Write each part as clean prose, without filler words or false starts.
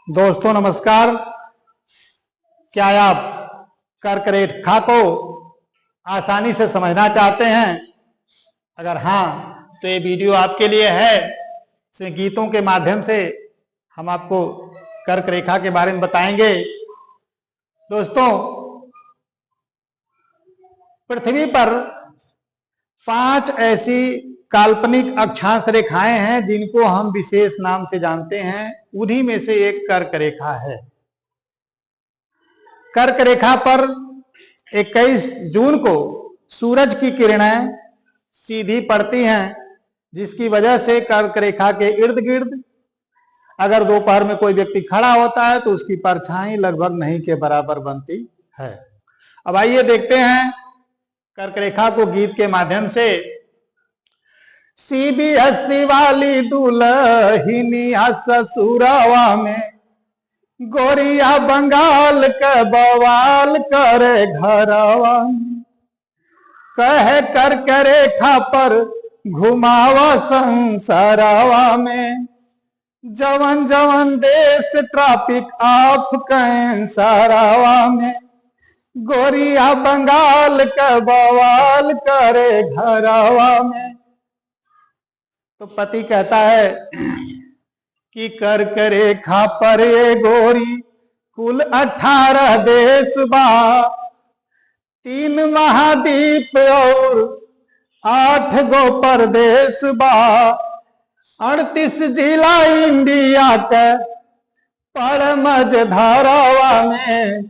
दोस्तों नमस्कार। क्या आप कर्क रेखा को आसानी से समझना चाहते हैं? अगर हाँ तो ये वीडियो आपके लिए है। इसमें गीतों के माध्यम से हम आपको कर्क रेखा के बारे में बताएंगे। दोस्तों, पृथ्वी पर 5 ऐसी काल्पनिक अक्षांश रेखाएं हैं जिनको हम विशेष नाम से जानते हैं। उन्हीं में से एक कर्क रेखा है। कर्क रेखा पर 21 जून को सूरज की किरणें सीधी पड़ती हैं, जिसकी वजह से कर्क रेखा के इर्द गिर्द अगर दोपहर में कोई व्यक्ति खड़ा होता है तो उसकी परछाई लगभग नहीं के बराबर बनती है। अब आइए देखते हैं कर्क रेखा को गीत के माध्यम से। CBSE वाली दुल्हनिया ससुरवा में, गोरिया बंगाल के बवाल करे घरवा में, कहे कर्क रेखा पर घुमावा संसारवा में, जवन जवन देश ट्रैफिक ऑफ कैंसरवा में, गोरिया बंगाल के बवाल करे घरवा में। तो पति कहता है कि कर्क रेखा पर ये गोरी कुल 18 देश बा, 3 महाद्वीप और 8 गो प्रदेश बा, 38 जिला इंडिया के पर मझधारवा में,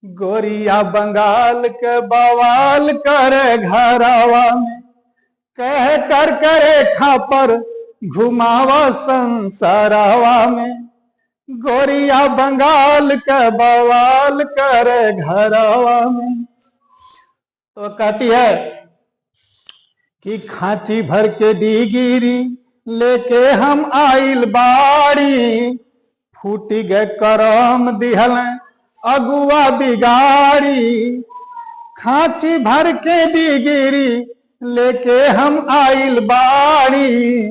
गोरिया बंगाल के बवाल करे घरवा में, कह कर्क रेखा पर घुमावा संसारवा में, गोरिया बंगाल के बवाल करे घरवा में। तो कहती है कि खांची भर के डिगिरी लेके हम आइल बाड़ी, फूटी गए करम दिहल अगुआ बिगाड़ी, खांची भर के डिगिरी लेके हम आइल बाड़ी,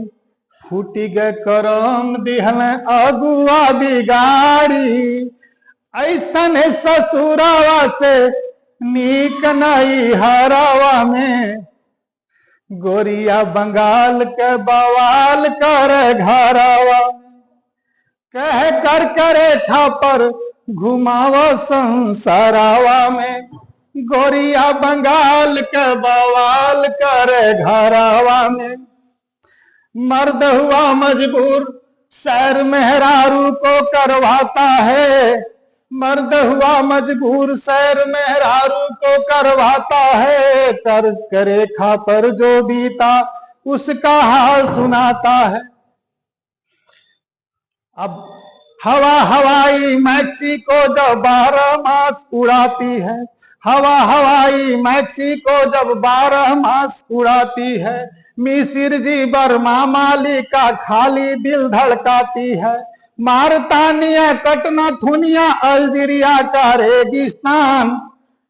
फूटी गए करम दिहल अगुआ बिगाड़ी, ऐसन ससुरवा से नीक नहीं हरवा में, गोरिया बंगाल के बवाल करे घरवा में, कह कर्क रेखा पर घुमावा संसारवा में, गोरिया बंगाल के बवाल करे घरवा में। मर्द हुआ मजबूर सैर मेहरारू को करवाता है, मर्द हुआ मजबूर सैर मेहरारू को करवाता है, कर्क रेखा पर जो बीता उसका हाल सुनाता है। अब हवा हवाई मैक्सिको जब 12 मास उड़ाती है, हवा हवाई मैक्सिको जब 12 मास उड़ाती है, मिसिर जी बर्मा मालिका खाली दिल धड़काती है, मारतानिया कटना थुनिया अल्जीरिया का रेगिस्तान,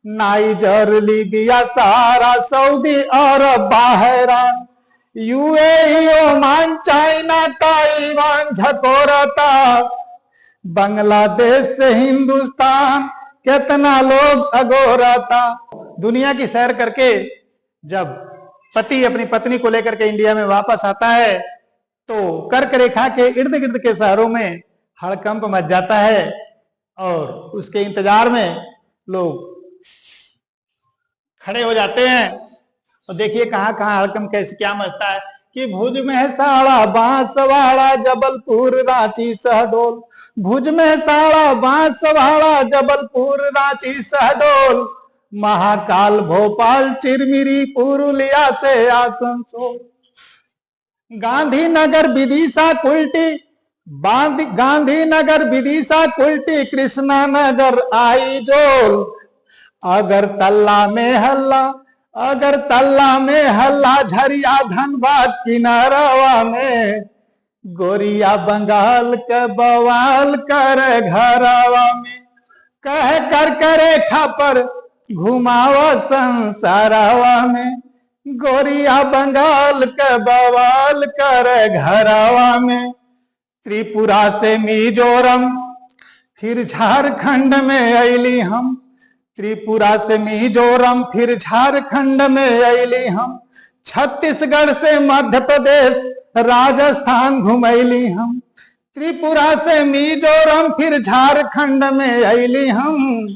Niger Libya Sahara Saudi Arab Bahrain, UAE Oman China Taiwan Jakarta, Bangladesh से हिंदुस्तान कितना लोग अगोराता। दुनिया की सैर करके जब पति अपनी पत्नी को लेकर के इंडिया में वापस आता है तो कर्क रेखा के इर्द गिर्द के शहरों में हड़कंप मच जाता है और उसके इंतजार में लोग खड़े हो जाते हैं। और देखिए कहां कहां हड़कंप कैसे क्या मचता है कि भुज में साड़ा बांसवाड़ा जबलपुर रांची शहडोल, भुज में साड़ा बांसवाड़ा जबलपुर रांची शहडोल, महाकाल भोपाल चिरमिरी पुरुलिया से आसनसोल, गांधीनगर विदिशा कुल्टी, गांधीनगर विदिशा कुल्टी, कृष्णानगर आईजोल, अगरतला में हल्ला, अगरतला में हल्ला झरिया धनबाद किनारवा में, गोरिया बंगाल के बवाल करे घरवा में, कह कर्क रेखा पर घुमावा संसारवा में, गोरिया बंगाल के बवाल करे घरवा में। त्रिपुरा से मिजोरम फिर झारखंड में अली हम, त्रिपुरा से मिजोरम फिर झारखंड में अली हम, छत्तीसगढ़ से मध्य प्रदेश राजस्थान घुमैली हम, त्रिपुरा से मिजोरम फिर झारखंड में अली हम,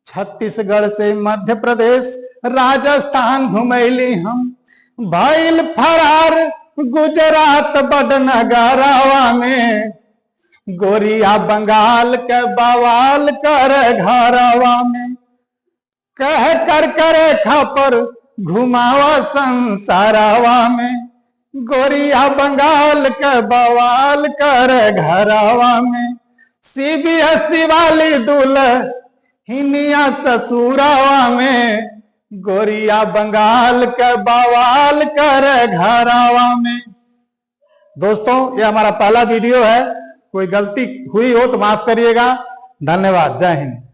छत्तीसगढ़ से मध्य प्रदेश राजस्थान घुमैली हम, भइल फरार गुजरात बड़नगरवा में, गोरिया बंगाल के बवाल कर घरवा में, कह कर करे खपर घुमावा संसारवा में, गोरिया बंगाल के बवाल कर घरवा में, सीबीएसई वाली दुल्हनिया ससुरवा में, गोरिया बंगाल के बवाल कर घरवा में। दोस्तों, ये हमारा पहला वीडियो है, कोई गलती हुई हो तो माफ करिएगा। धन्यवाद। जय हिंद।